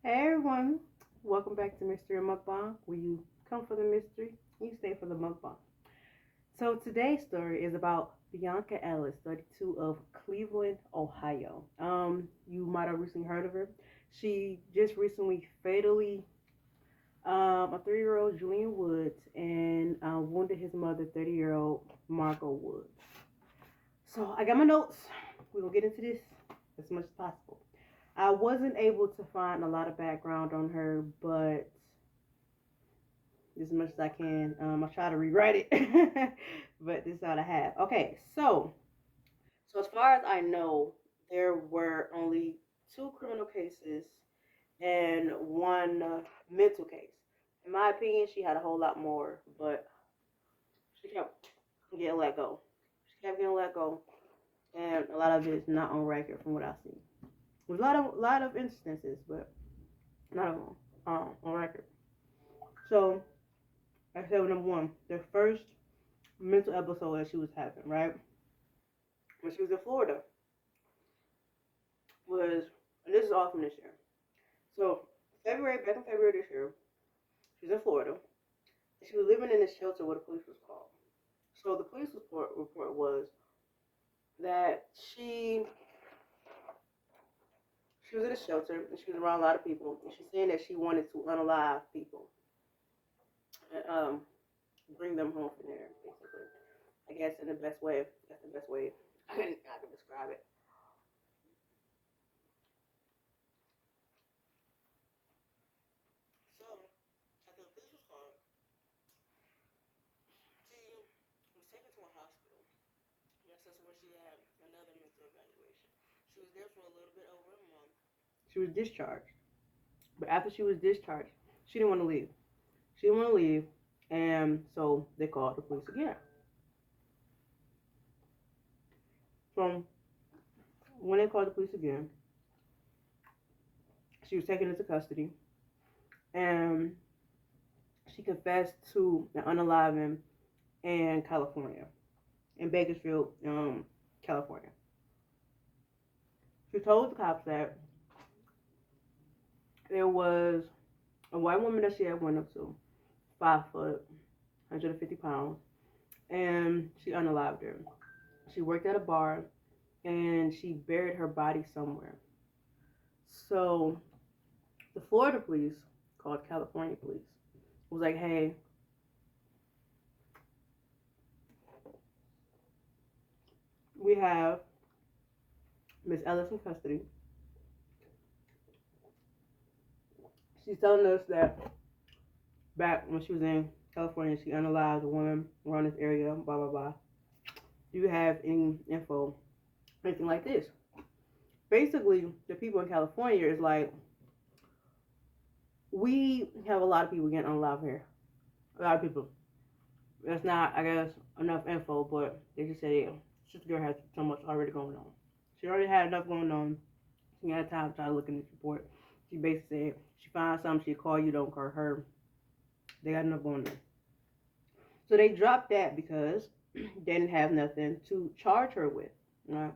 Hey everyone, welcome back to Mystery Mukbang, where you come for the mystery, you stay for the mukbang. So today's story is about Bionca Ellis, 32 of Cleveland, Ohio. You might have recently heard of her. She just recently fatally a 3-year-old Julian Woods and wounded his mother, 30-year-old Margot Woods. So I got my notes. We're gonna get into this as much as possible. I wasn't able to find a lot of background on her, but as much as I can, I try to rewrite it, but this is all I have. Okay, so as far as I know, there were only two criminal cases and one mental case. In my opinion, she had a whole lot more, but she kept getting let go. She kept getting let go, and a lot of it is not on record from what I see. There's a lot of instances, but not of them on record. So I said number one, the first mental episode that she was having, right, when she was in Florida, was, and this is all from this year. So back in February this year, she was in Florida. And she was living in a shelter where the police was called. So the police report was that she was in a shelter and she was around a lot of people, and she's saying that she wanted to unalive people and bring them home from there, basically. I guess in the best way. That's the best way I can describe it. So, after the police was called, she was taken to a hospital. Yes, that's where she had another mental evaluation. She was there for a little bit over a month. She was discharged. But after she was discharged, she didn't want to leave. She didn't want to leave, and so they called the police again. So when they called the police again, she was taken into custody, and she confessed to an unaliving in California, in Bakersfield, California. She told the cops that there was a white woman that she had went up to, 5 foot, 150 pounds, and she unalived her. She worked at a bar, and she buried her body somewhere. So the Florida police called California police. It was like, hey, we have Miss Ellis in custody. She's telling us that back when she was in California, she unalived a woman around this area, blah, blah, blah. Do you have any info, anything like this? Basically, the people in California is like, we have a lot of people getting unalived here. A lot of people. That's not, I guess, enough info, but they just said, yeah, sister girl has so much already going on. She already had enough going on. She had time to try to look in this report. She basically said, she finds something, she'll call you, don't call her. They got enough going on. So they dropped that because they didn't have nothing to charge her with. Right?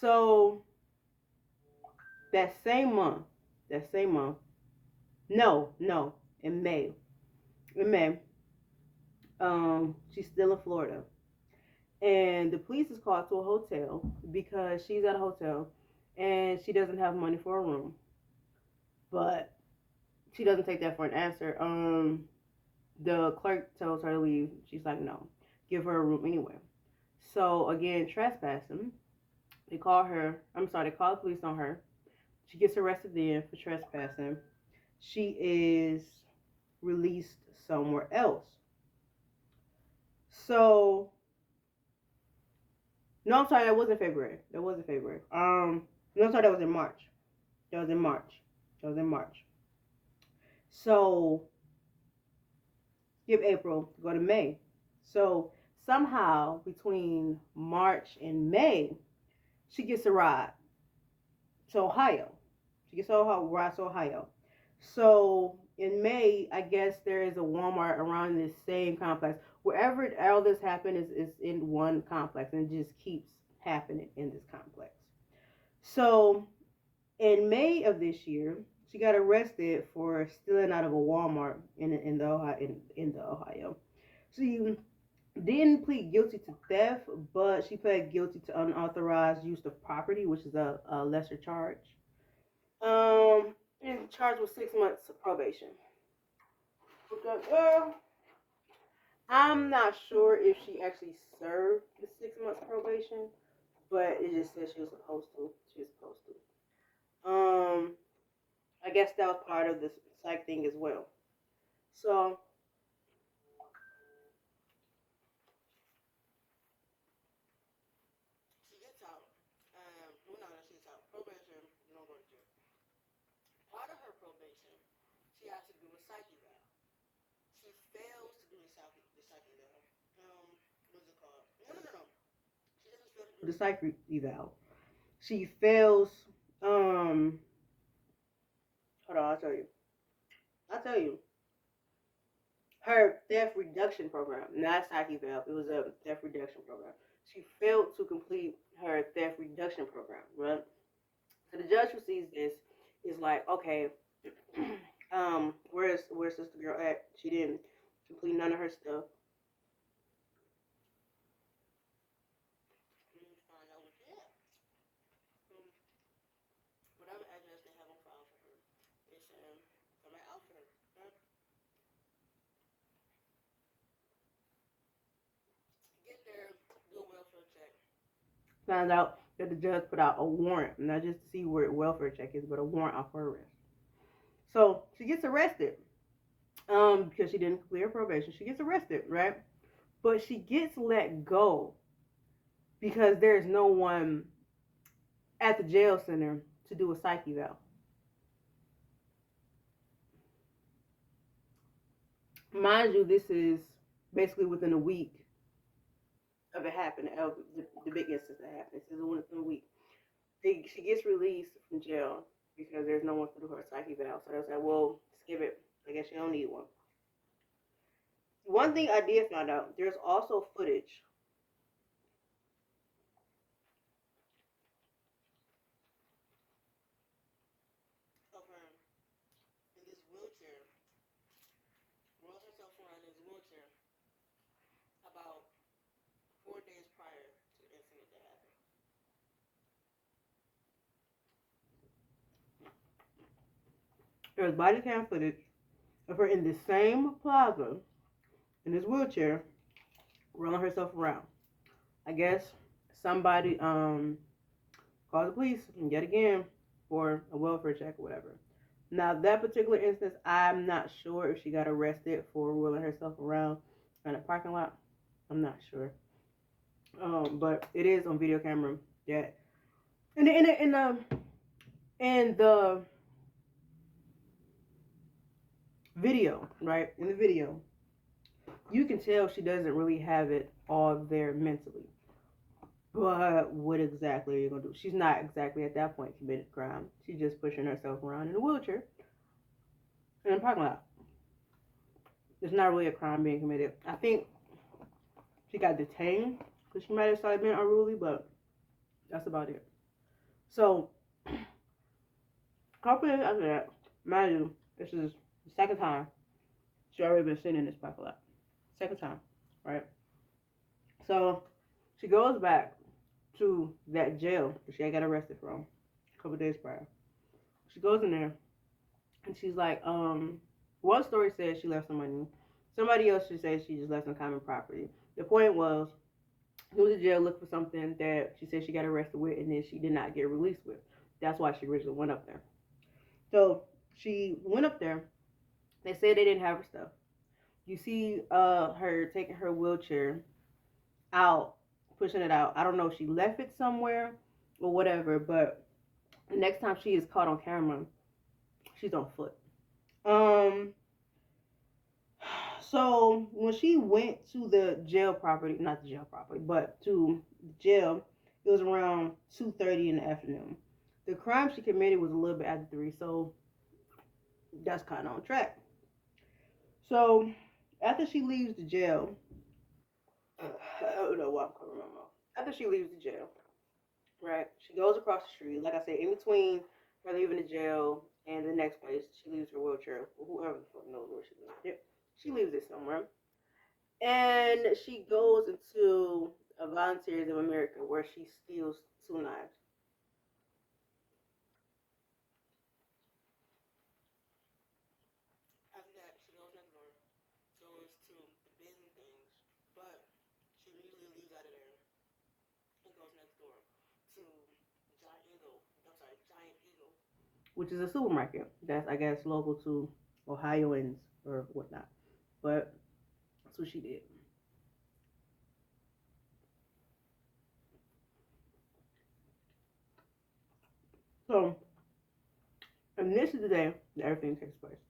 So that same month, no, in May, in May, she's still in Florida, and the police is called to a hotel because she's at a hotel and she doesn't have money for a room, but she doesn't take that for an answer. The clerk tells her to leave. She's like, no, give her a room anyway. So again, trespassing. They call her. I'm sorry. They call the police on her. She gets arrested then for trespassing. She is released somewhere else. So no, I'm sorry. That wasn't February. No, I'm sorry. That was in March. That was in March. That was in March. So skip April, go to May. So somehow between March and May, she gets a ride to Ohio. She gets a ride to Ohio. So in May, I guess there is a Walmart around this same complex. Wherever all this happened is in one complex, and it just keeps happening in this complex. So in May of this year, she got arrested for stealing out of a Walmart in the Ohio. She didn't plead guilty to theft, but she pled guilty to unauthorized use of property, which is a lesser charge. And charged with 6 months of probation. Okay, I'm not sure if she actually served the 6 months probation, but it just says she was supposed to. She was supposed to. I guess that was part of the psych thing as well. So she gets out. Well, no, she gets out. Probation, you don't go to jail. Part of her probation, she has to do a psych eval. She fails to do the psych eval. What's it called? No. She doesn't fail to do the psych eval. She fails. Hold on, I'll tell you. I'll tell you. Her theft reduction program, not psych eval. It was a theft reduction program. She failed to complete her theft reduction program, right? So the judge who sees this is like, okay, where's Sister Girl at? She didn't complete none of her stuff. Let me find out what she had. Whatever address they have on file for her, it's come out for her. Right? Get there, do a welfare check. Found out that the judge put out a warrant, not just to see where welfare check is, but a warrant off her arrest. So she gets arrested, because she didn't clear probation. She gets arrested, right? But she gets let go because there's no one at the jail center to do a psych eval. Mind you, this is basically within a week of it happening, of the big instance that happened. This is within a week. She gets released from jail because there's no one to do her psych eval. So they was like, well, skip it. I guess you don't need one. One thing I did find out, there's also footage of her in this wheelchair, rolls herself around in this wheelchair about 4 days prior to the incident that happened. There's body cam footage of her in the same plaza in this wheelchair rolling herself around. I guess somebody called the police yet again for a welfare check or whatever. Now that particular instance, I'm not sure if she got arrested for rolling herself around in a parking lot. I'm not sure. But it is on video camera that in the video, right? In the video, you can tell she doesn't really have it all there mentally. But what exactly are you gonna do? She's not exactly at that point committed crime. She's just pushing herself around in a wheelchair in a parking lot. There's not really a crime being committed. I think she got detained because she might have started being unruly, but that's about it. So, a couple days after that, mind you, this is the second time she already been sitting in this parking lot. Second time, right? So, she goes back to that jail that she got arrested from a couple days prior. She goes in there and she's like, one story says she left some money. Somebody else should say she just left some common property. The point was, she was in jail looking for something that she said she got arrested with and then she did not get released with. That's why she originally went up there. So she went up there. They said they didn't have her stuff. You see her taking her wheelchair out, pushing it out. I don't know if she left it somewhere or whatever, but the next time she is caught on camera, she's on foot. So when she went to the jail property, not the jail property, but to the jail, it was around 2:30 in the afternoon. The crime she committed was a little bit after 3, so that's kind of on track. So after she leaves the jail, I don't know why I'm covering my mouth. After she leaves the jail, right, she goes across the street. Like I said, in between her leaving the jail and the next place, she leaves her wheelchair. Whoever the fuck knows where she leaves it. She leaves it somewhere. And she goes into a Volunteers of America where she steals 2 knives. After that, she goes next door, goes to the business things, but she immediately leaves out of there and goes next door to Giant Eagle, which is a supermarket that's, I guess, local to Ohioans or whatnot. But that's what she did. So, and this is the day that everything takes place.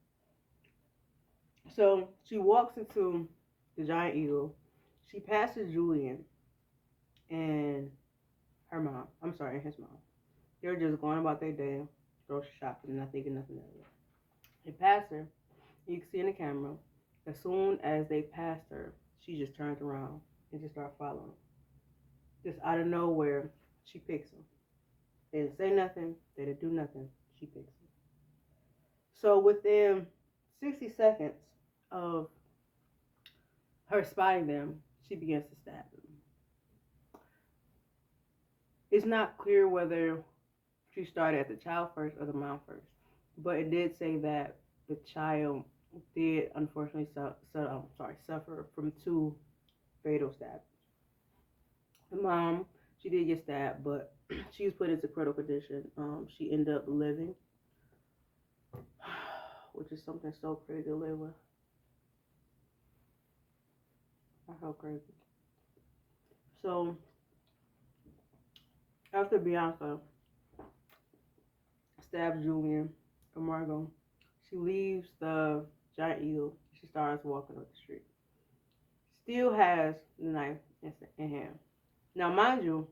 So she walks into the Giant Eagle. She passes Julian and her mom. I'm sorry, and his mom. They're just going about their day, grocery shopping, not thinking nothing of it. They pass her. You can see in the camera. As soon as they passed her, she just turns around and just starts following them. Just out of nowhere, she picks them. They didn't say nothing. They didn't do nothing. She picks them. So within 60 seconds of her spotting them, she begins to stab them. It's not clear whether she started at the child first or the mom first, but it did say that the child did unfortunately suffer from 2 fatal stabs. The mom, she did get stabbed, but she was put into critical condition. She ended up living, which is something so crazy to live with. I felt crazy. So after Bionca stabs Julian and Margot, she leaves the Giant Eagle. She starts walking up the street. Still has the knife in hand. Now, mind you,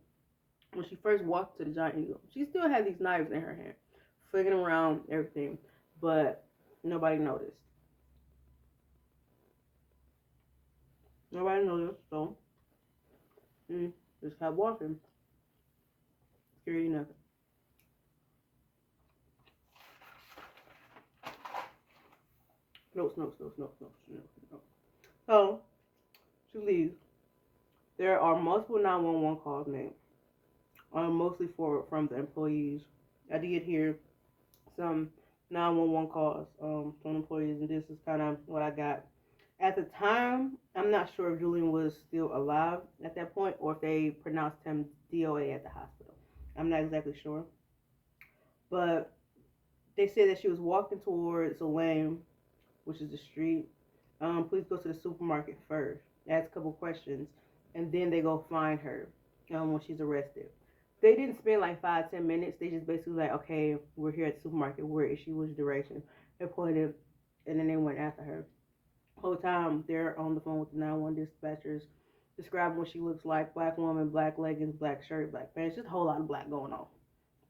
when she first walked to the Giant Eagle, she still had these knives in her hand, flicking around everything, but nobody noticed. Nobody noticed, so just kept walking. Scary nothing. No. So she leaves. There are multiple 911 calls made, mostly from the employees. I did hear some 911 calls from employees, and this is kind of what I got. At the time, I'm not sure if Julian was still alive at that point or if they pronounced him DOA at the hospital. I'm not exactly sure. But they said that she was walking towards a lane, which is the street. Please go to the supermarket first. Ask a couple questions, and then they go find her when she's arrested. They didn't spend like 5-10 minutes. They just basically like, okay, we're here at the supermarket. Where is she? Which direction? They pointed, and then they went after her. The whole time they're on the phone with the 911 dispatchers, describing what she looks like: black woman, black leggings, black shirt, black pants. Just a whole lot of black going on.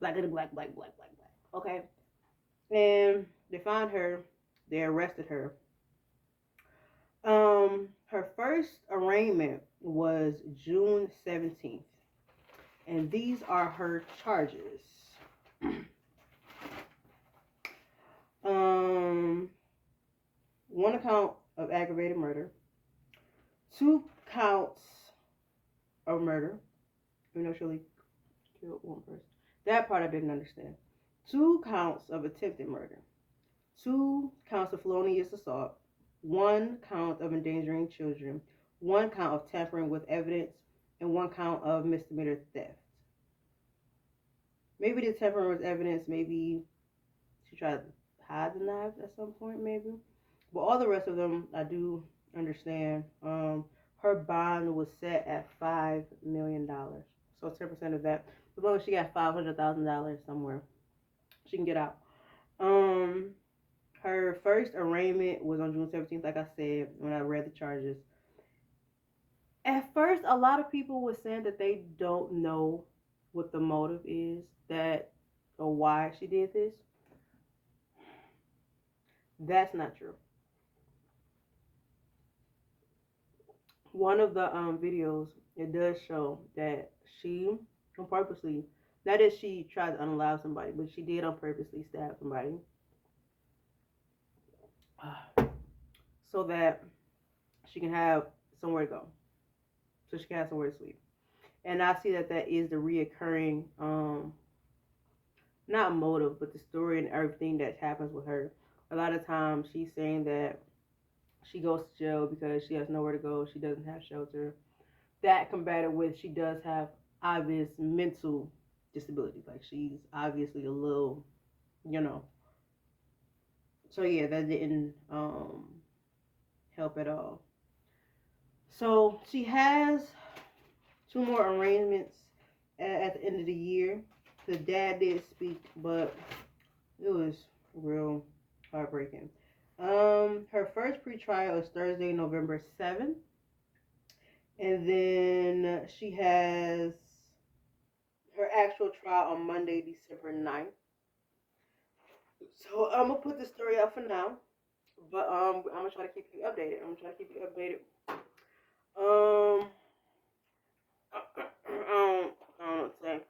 Black and black. Okay, and they found her. They arrested her. Her first arraignment was June 17th, and these are her charges. One count of aggravated murder, 2 counts of murder. You know, she only killed one person. That part I didn't understand. 2 counts of attempted murder, 2 counts of felonious assault, 1 count of endangering children, 1 count of tampering with evidence, and 1 count of misdemeanor theft. Maybe the tampering with evidence, maybe she tried to hide the knives at some point, maybe. But all the rest of them, I do understand. Her bond was set at $5 million. So 10% of that, as long as she got $500,000 somewhere, she can get out. Her first arraignment was on June 17th, like I said, when I read the charges. At first, a lot of people were saying that they don't know what the motive is, or why she did this. That's not true. One of the videos, it does show that she purposely, not that she tried to unalive somebody, but she did on purposely stab somebody. so that she can have somewhere to go, so she can have somewhere to sleep. And I see that that is the reoccurring, not motive, but the story and everything that happens with her. A lot of times she's saying that she goes to jail because she has nowhere to go, she doesn't have shelter. That combated with she does have obvious mental disabilities, like she's obviously a little, you know. So yeah, that didn't help at all. So she has two more arraignments at the end of the year. The dad did speak, but it was real heartbreaking. Her first pretrial is Thursday, November 7th, and then she has her actual trial on Monday, December 9th. So I'm gonna put the story up for now, but I'm gonna try to keep you updated. I'm gonna try to keep you updated. Um, I don't know what to say.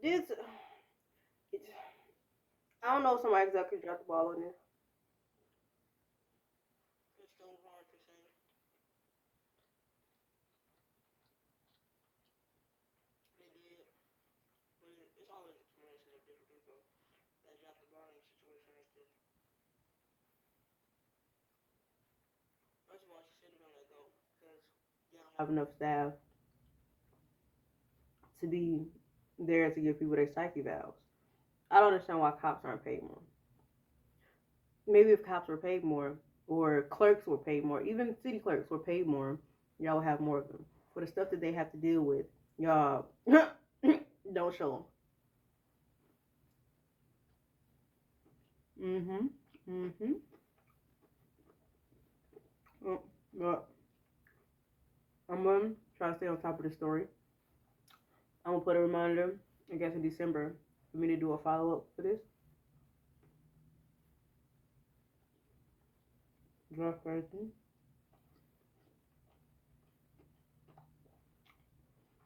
This, it, I don't know if somebody exactly dropped the ball on this. It's so hard to say. They did, but it's always a combination of different people that drop the ball in a situation like this. First of all, she shouldn't have been let go because you don't have enough staff to be there to give people their psyche valves. I don't understand why cops aren't paid more. Maybe if cops were paid more, or clerks were paid more, even city clerks were paid more, y'all would have more of them. For the stuff that they have to deal with, y'all don't show them. Mm-hmm. Oh, but I'm gonna try to stay on top of the story. I'm gonna put a reminder, I guess in December, for me to do a follow up for this. Draft person.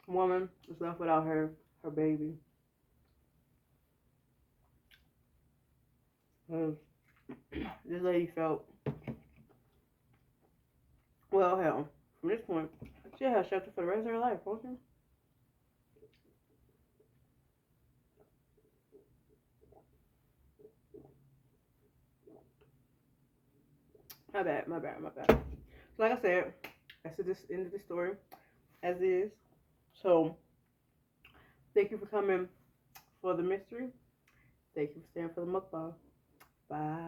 Woman is left without her baby. This lady felt, well, hell, from this point, she'll have shelter for the rest of her life, won't she? My bad, my bad, my bad. So like I said, that's the end of the story as is. So thank you for coming for the mystery. Thank you for staying for the mukbang. Bye.